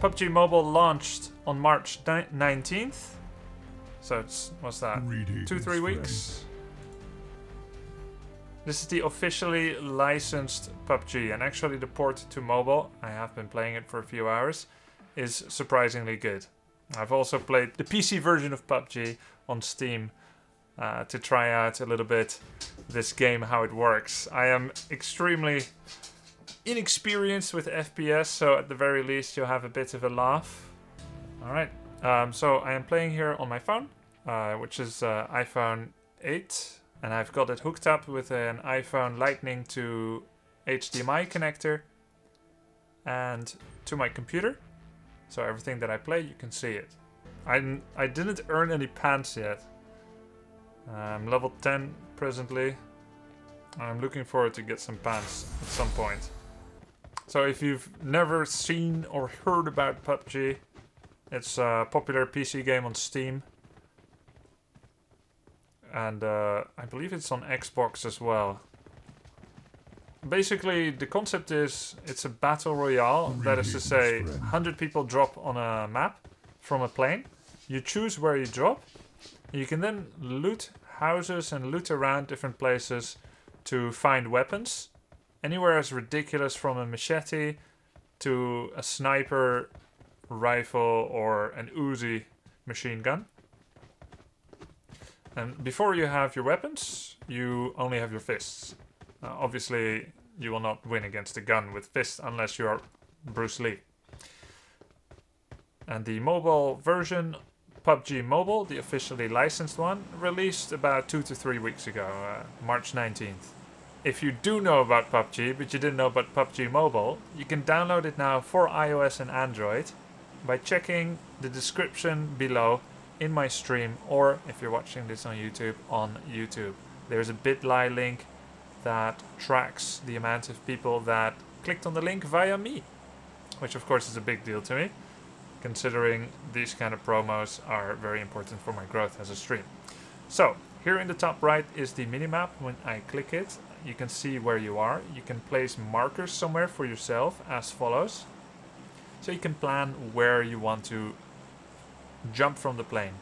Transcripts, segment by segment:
PUBG Mobile launched on March 19th. So it's, what's that? 2-3 weeks? This is the officially licensed PUBG, and actually the port to mobile, I have been playing it for a few hours, is surprisingly good. I've also played the PC version of PUBG on Steam to try out a little bit this game, how it works. I am extremely inexperienced with FPS, so at the very least you'll have a bit of a laugh. Alright, so I am playing here on my phone, which is iPhone 8, and I've got it hooked up with an iPhone Lightning to HDMI connector and to my computer. So everything that I play, you can see it. I didn't earn any pants yet. I'm level 10 presently. I'm looking forward to get some pants at some point. So if you've never seen or heard about PUBG, it's a popular PC game on Steam. And I believe it's on Xbox as well. Basically, the concept is it's a battle royale. That is to say, 100 people drop on a map from a plane. You choose where you drop. You can then loot houses and loot around different places to find weapons. Anywhere as ridiculous from a machete to a sniper rifle or an Uzi machine gun. And before you have your weapons, you only have your fists. Obviously, you will not win against a gun with fists unless you are Bruce Lee. And the mobile version, PUBG Mobile, the officially licensed one, released about 2 to 3 weeks ago, March 19th. If you do know about PUBG, but you didn't know about PUBG Mobile, you can download it now for iOS and Android by checking the description below in my stream, or if you're watching this on YouTube, there's a bit.ly link that tracks the amount of people that clicked on the link via me, which of course is a big deal to me, considering these kind of promos are very important for my growth as a stream. So here in the top right is the minimap. When I click it, you can see where you are. You can place markers somewhere for yourself as follows. So you can plan where you want to jump from the plane.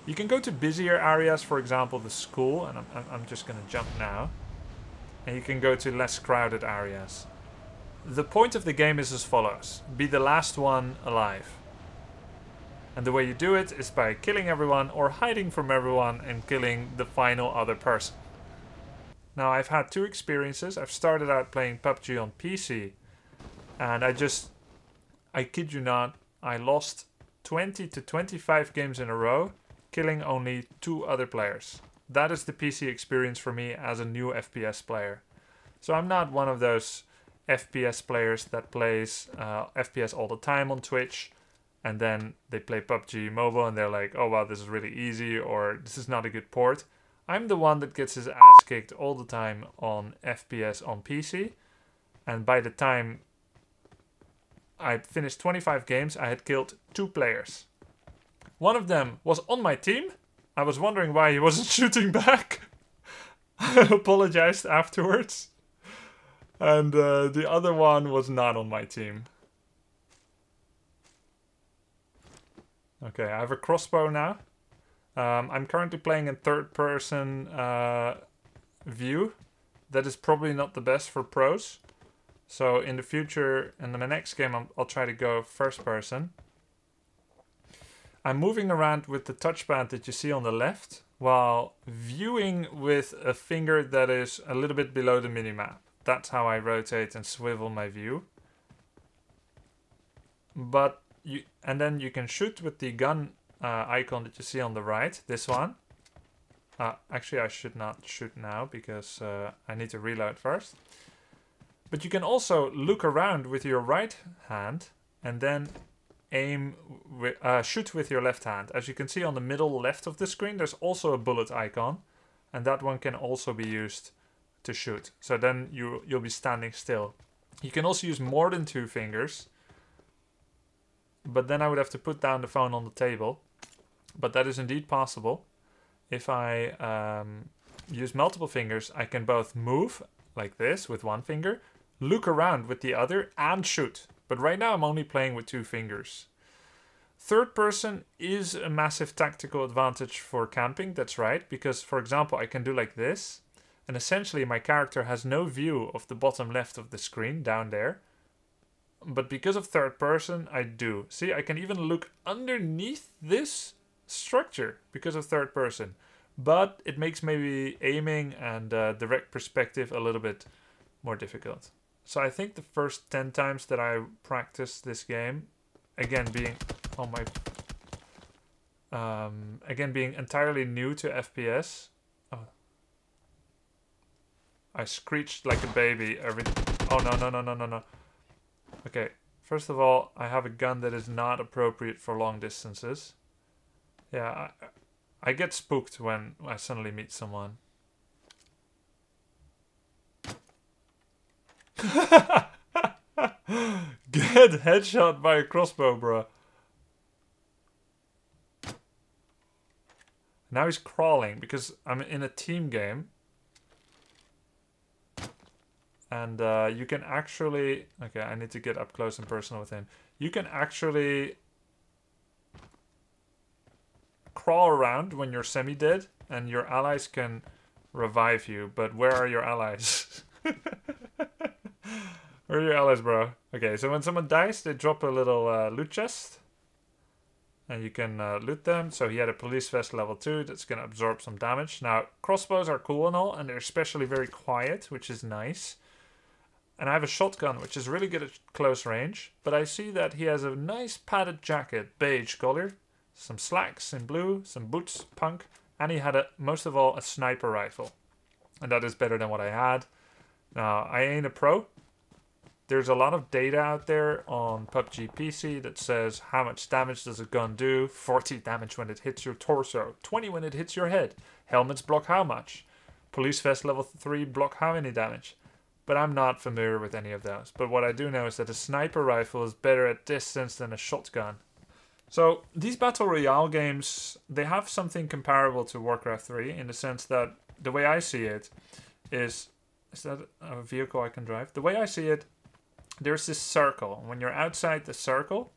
You can go to busier areas, for example the school, and I'm just going to jump now. And you can go to less crowded areas. The point of the game is as follows: be the last one alive. And the way you do it is by killing everyone or hiding from everyone and killing the final other person. Now I've had 2 experiences. I've started out playing PUBG on PC, and I kid you not, I lost 20 to 25 games in a row, killing only 2 other players. That is the PC experience for me as a new FPS player. So I'm not one of those FPS players that plays FPS all the time on Twitch, and then they play PUBG Mobile and they're like, oh wow, this is really easy, or this is not a good port. I'm the one that gets his ass kicked all the time on FPS on PC, and by the time I finished 25 games, I had killed 2 players. One of them was on my team. I was wondering why he wasn't shooting back. I apologized afterwards. And the other one was not on my team. Okay, I have a crossbow now. I'm currently playing in third-person view. That is probably not the best for pros. So in the future, in the next game, I'll try to go first-person. I'm moving around with the touchpad that you see on the left, while viewing with a finger that is a little bit below the minimap. That's how I rotate and swivel my view. And then you can shoot with the gun icon that you see on the right, this one. Actually, I should not shoot now because I need to reload first. But you can also look around with your right hand and then shoot with your left hand. As you can see on the middle left of the screen, there's also a bullet icon, and that one can also be used to shoot. So then you'll be standing still. You can also use more than 2 fingers, but then I would have to put down the phone on the table. But that is indeed possible. If I use multiple fingers, I can both move like this with one finger, look around with the other, and shoot. But right now I'm only playing with 2 fingers. Third person is a massive tactical advantage for camping, that's right. Because, for example, I can do like this. And essentially my character has no view of the bottom left of the screen, down there. But because of third person, I do. See, I can even look underneath this structure because of third person. But it makes maybe aiming and direct perspective a little bit more difficult. So I think the first 10 times that I practiced this game, again being again being entirely new to FPS. Oh. I screeched like a baby every. Oh no. Okay, first of all, I have a gun that is not appropriate for long distances. Yeah, I get spooked when I suddenly meet someone. Get headshot by a crossbow, bro. Now he's crawling because I'm in a team game. And you can actually... Okay, I need to get up close and personal with him. You can actually crawl around when you're semi-dead. And your allies can revive you. But where are your allies? Where are your allies, bro? Okay, so when someone dies, they drop a little loot chest. And you can loot them. So he had a police vest level 2 that's going to absorb some damage. Now, crossbows are cool and all. And they're especially very quiet, which is nice. And I have a shotgun, which is really good at close range. But I see that he has a nice padded jacket, beige color. Some slacks in blue, some boots, punk. And he had, most of all, a sniper rifle. And that is better than what I had. Now, I ain't a pro. There's a lot of data out there on PUBG PC that says how much damage does a gun do. 40 damage when it hits your torso. 20 when it hits your head. Helmets block how much. Police vest level 3 block how many damage. But I'm not familiar with any of those. But what I do know is that a sniper rifle is better at distance than a shotgun. So these Battle Royale games, they have something comparable to Warcraft 3 in the sense that the way I see it is that a vehicle I can drive? The way I see it, there's this circle. When you're outside the circle,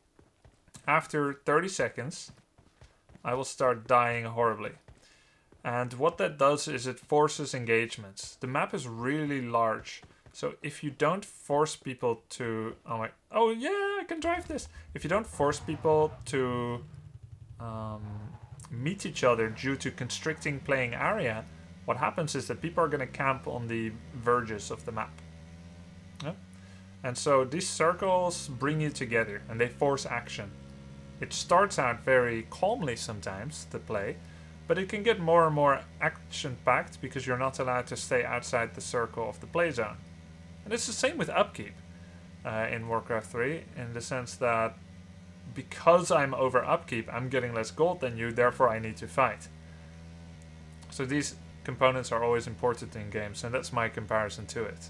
after 30 seconds, I will start dying horribly. And what that does is it forces engagements. The map is really large. So if you don't force people to... Oh yeah, I can drive this. If you don't force people to meet each other due to constricting playing area, what happens is that people are going to camp on the verges of the map. Yeah? And so these circles bring you together and they force action. It starts out very calmly sometimes to play, but it can get more and more action-packed because you're not allowed to stay outside the circle of the play zone. And it's the same with upkeep in Warcraft 3, in the sense that because I'm over upkeep, I'm getting less gold than you, therefore I need to fight. So these components are always important in games, and that's my comparison to it.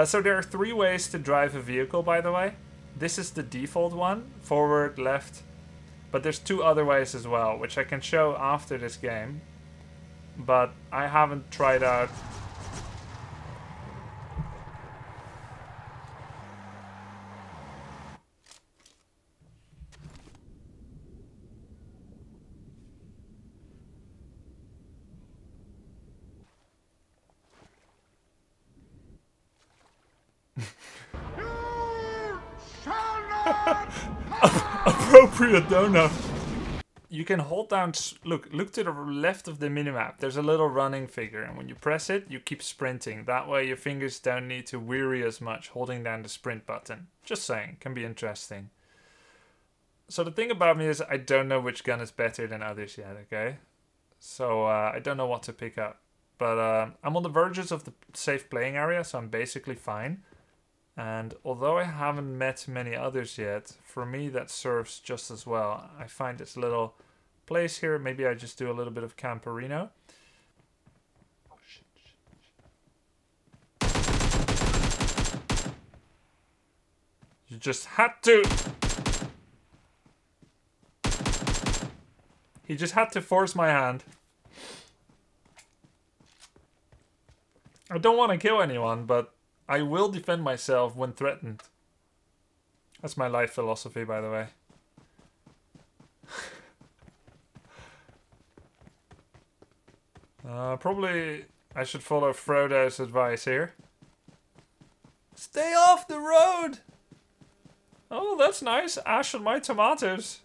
So there are 3 ways to drive a vehicle, by the way. This is the default one, forward, left. But there's 2 other ways as well, which I can show after this game. But I haven't tried out... Appropriate donut. You can hold down... Look to the left of the minimap. There's a little running figure. And when you press it, you keep sprinting. That way your fingers don't need to weary as much holding down the sprint button. Just saying. Can be interesting. So the thing about me is I don't know which gun is better than others yet, okay? So I don't know what to pick up. But I'm on the verges of the safe playing area, so I'm basically fine. And although I haven't met many others yet, for me that serves just as well. I find this little place here. Maybe I just do a little bit of Camperino. Oh, shit. You just had to... He just had to force my hand. I don't want to kill anyone, but... I will defend myself when threatened. That's my life philosophy, by the way. Probably I should follow Frodo's advice here. Stay off the road! Oh, that's nice. Ash on my tomatoes.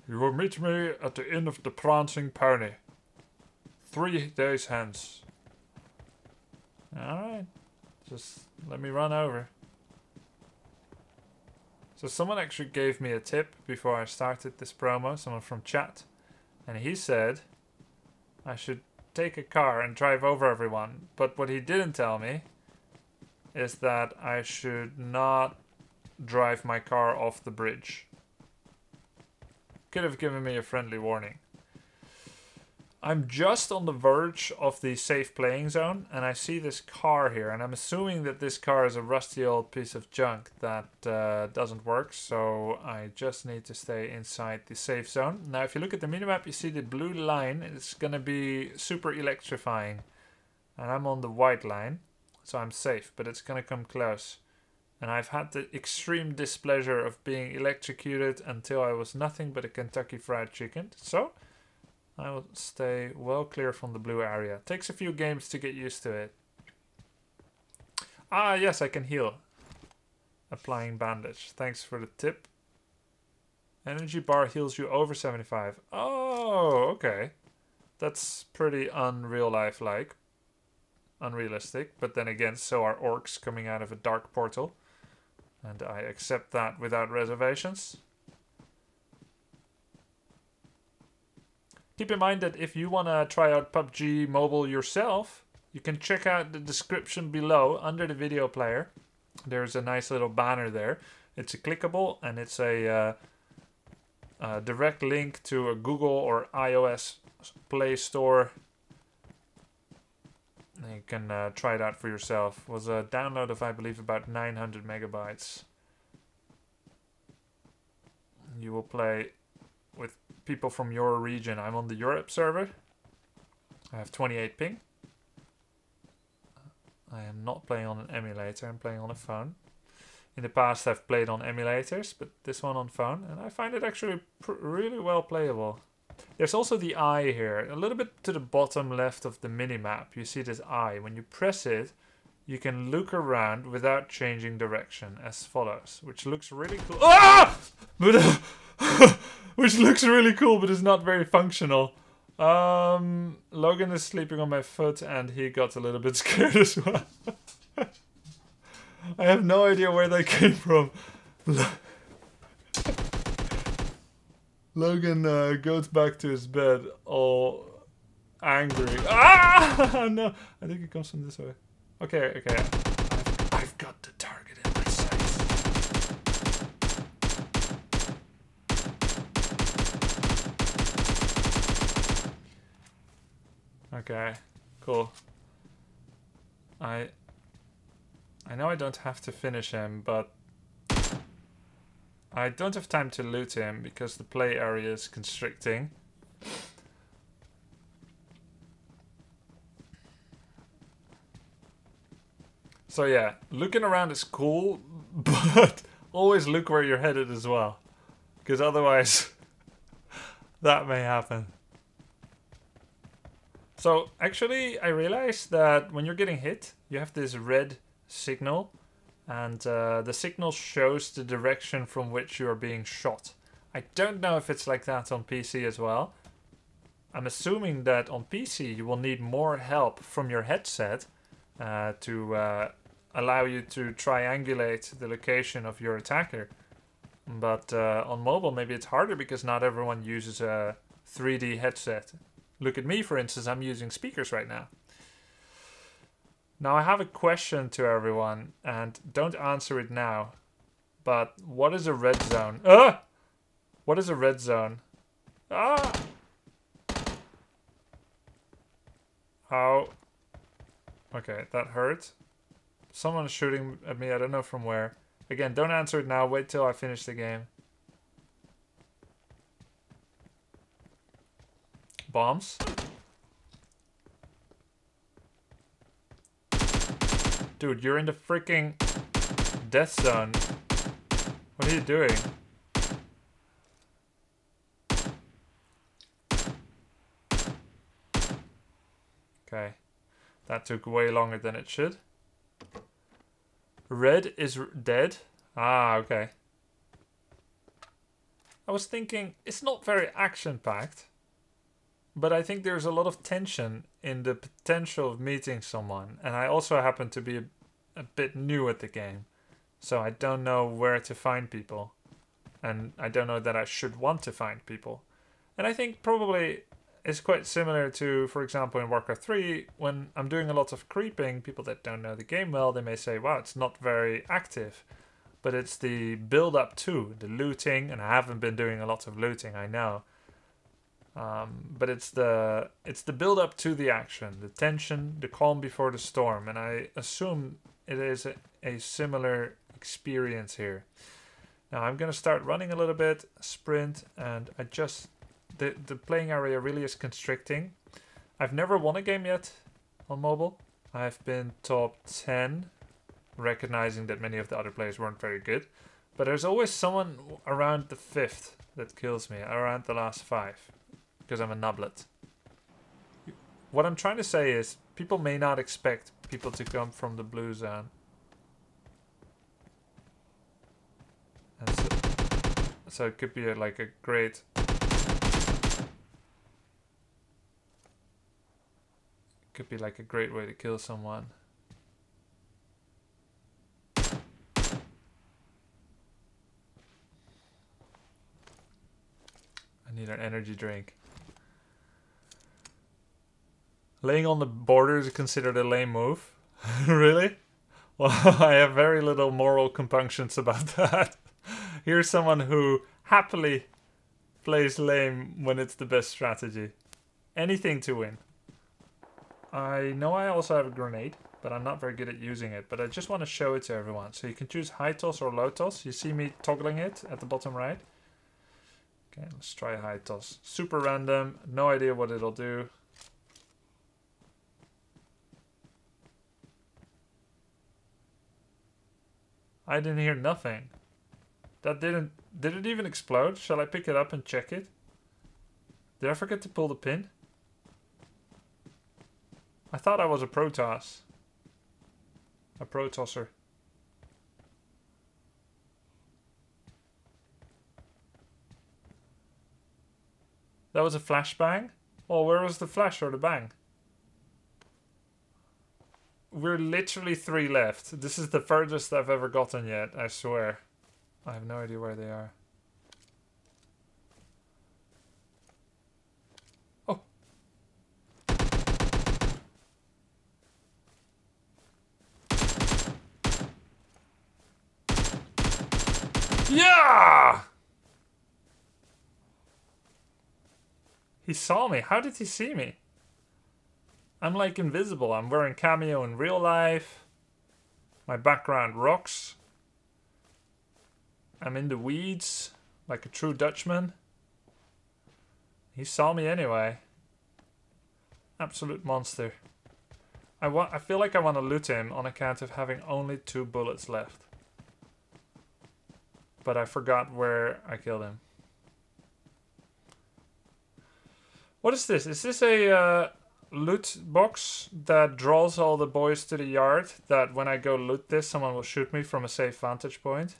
You will meet me at the Inn of the Prancing Pony. 3 days hence. Alright. Just let me run over. So someone actually gave me a tip before I started this promo. Someone from chat. And he said I should take a car and drive over everyone. But what he didn't tell me is that I should not drive my car off the bridge. Could have given me a friendly warning. I'm just on the verge of the safe playing zone, and I see this car here, and I'm assuming that this car is a rusty old piece of junk that doesn't work, so I just need to stay inside the safe zone. Now if you look at the minimap, you see the blue line. It's gonna be super electrifying, and I'm on the white line, so I'm safe, but it's gonna come close. And I've had the extreme displeasure of being electrocuted until I was nothing but a Kentucky Fried Chicken. So I will stay well clear from the blue area. Takes a few games to get used to it. Ah, yes, I can heal. Applying bandage. Thanks for the tip. Energy bar heals you over 75. Oh, okay. That's pretty unreal life-like. Unrealistic. But then again, so are orcs coming out of a dark portal. And I accept that without reservations. Keep in mind that if you want to try out PUBG Mobile yourself, you can check out the description below under the video player. There's a nice little banner there. It's a clickable and it's a direct link to a Google or iOS Play Store. You can try it out for yourself. It was a download of, I believe, about 900 megabytes. You will play with people from your region. I'm on the Europe server. I have 28 ping. I am not playing on an emulator. I'm playing on a phone. In the past, I've played on emulators, but this one on phone, and I find it actually really well playable. There's also the eye here. A little bit to the bottom left of the minimap, you see this eye. When you press it, you can look around without changing direction, as follows. Which looks really cool. Ah! But, which looks really cool, but is not very functional. Logan is sleeping on my foot, and he got a little bit scared as well. I have no idea where they came from. Logan goes back to his bed all angry. Ah! No, I think it comes from this way. Okay, okay. I've got the target in my sights. Okay, cool. I know I don't have to finish him, but I don't have time to loot him because the play area is constricting. So yeah, looking around is cool, but always look where you're headed as well. Because otherwise, that may happen. So actually, I realized that when you're getting hit, you have this red signal. And the signal shows the direction from which you are being shot. I don't know if it's like that on PC as well. I'm assuming that on PC you will need more help from your headset to allow you to triangulate the location of your attacker. But on mobile maybe it's harder because not everyone uses a 3D headset. Look at me, for instance, I'm using speakers right now. Now I have a question to everyone, and don't answer it now. But what is a red zone? Ah! What is a red zone? Ah! How? Okay, that hurt. Someone is shooting at me, I don't know from where. Again, don't answer it now, wait till I finish the game. Bombs? Dude, you're in the freaking death zone. What are you doing? Okay. That took way longer than it should. Red is dead. Ah, okay. I was thinking, it's not very action-packed. But I think there's a lot of tension in the potential of meeting someone. And I also happen to be a bit new at the game. So I don't know where to find people. And I don't know that I should want to find people. And I think probably it's quite similar to, for example, in Warcraft 3, when I'm doing a lot of creeping, people that don't know the game well, they may say, wow, it's not very active. But it's the build-up to, the looting, and I haven't been doing a lot of looting, I know. But it's the build-up to the action, the tension, the calm before the storm, and I assume it is a similar experience here. Now I'm going to start running a little bit, sprint, and the playing area really is constricting. I've never won a game yet on mobile. I've been top 10, recognizing that many of the other players weren't very good. But there's always someone around the 5th that kills me, around the last 5. Because I'm a nublet. What I'm trying to say is, people may not expect people to come from the blue zone. And so it could be like a great... Could be like a great way to kill someone. I need an energy drink. Laying on the border is considered a lame move. Really? Well, I have very little moral compunctions about that. Here's someone who happily plays lame when it's the best strategy. Anything to win. I know I also have a grenade, but I'm not very good at using it. But I just want to show it to everyone. So you can choose high toss or low toss. You see me toggling it at the bottom right. Okay, let's try high toss. Super random. No idea what it'll do. I didn't hear nothing. That did it even explode? Shall I pick it up and check it? Did I forget to pull the pin? I thought I was a Protoss. A Protosser. That was a flashbang? Oh, where was the flash or the bang? We're literally 3 left. This is the furthest I've ever gotten yet, I swear. I have no idea where they are. Oh. Yeah! He saw me. How did he see me? I'm like invisible. I'm wearing cameo in real life. My background rocks. I'm in the weeds like a true Dutchman. He saw me anyway. Absolute monster. I feel like I want to loot him on account of having only 2 bullets left. But I forgot where I killed him. What is this? Is this a loot box that draws all the boys to the yard? That when I go loot this, someone will shoot me from a safe vantage point?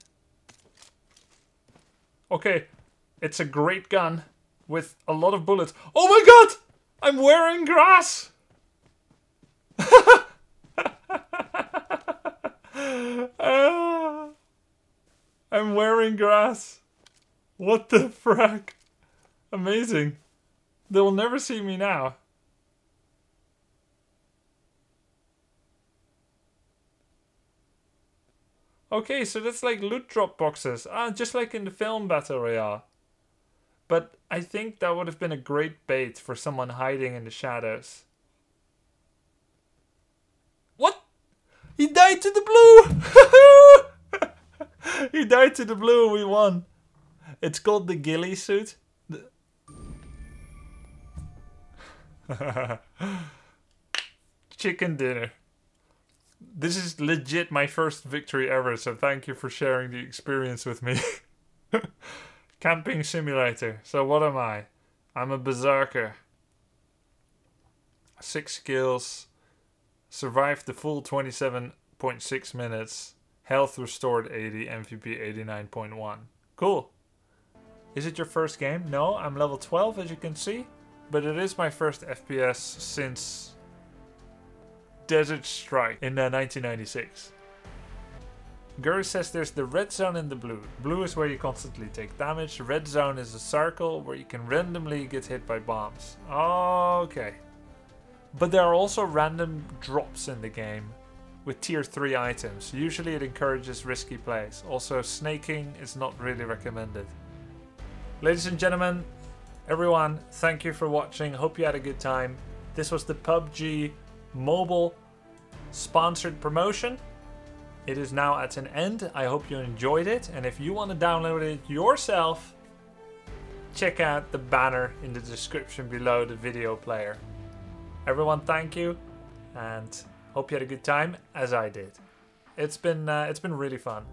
Okay, it's a great gun with a lot of bullets. Oh my god! I'm wearing grass! I'm wearing grass. What the frack? Amazing. They will never see me now. Okay, so that's like loot drop boxes. Just like in the film Battle Royale. But I think that would have been a great bait for someone hiding in the shadows. What? He died to the blue! He died to the blue, we won. It's called the ghillie suit. Chicken dinner. This is legit my first victory ever, so thank you for sharing the experience with me. Camping simulator. So what am I? I'm a berserker. 6 skills. Survived the full 27.6 minutes. Health restored 80. MVP 89.1. Cool. Is it your first game? No, I'm level 12 as you can see. But it is my first FPS since Desert Strike in 1996. Guru says there's the red zone and the blue. Blue is where you constantly take damage. Red zone is a circle where you can randomly get hit by bombs. Okay. But there are also random drops in the game with tier 3 items. Usually it encourages risky plays. Also snaking is not really recommended. Ladies and gentlemen, everyone, thank you for watching. Hope you had a good time. This was the PUBG Mobile sponsored promotion. It is now at an end. I hope you enjoyed it. And if you want to download it yourself, check out the banner in the description below the video player. Everyone, thank you. And hope you had a good time, as I did. It's been really fun.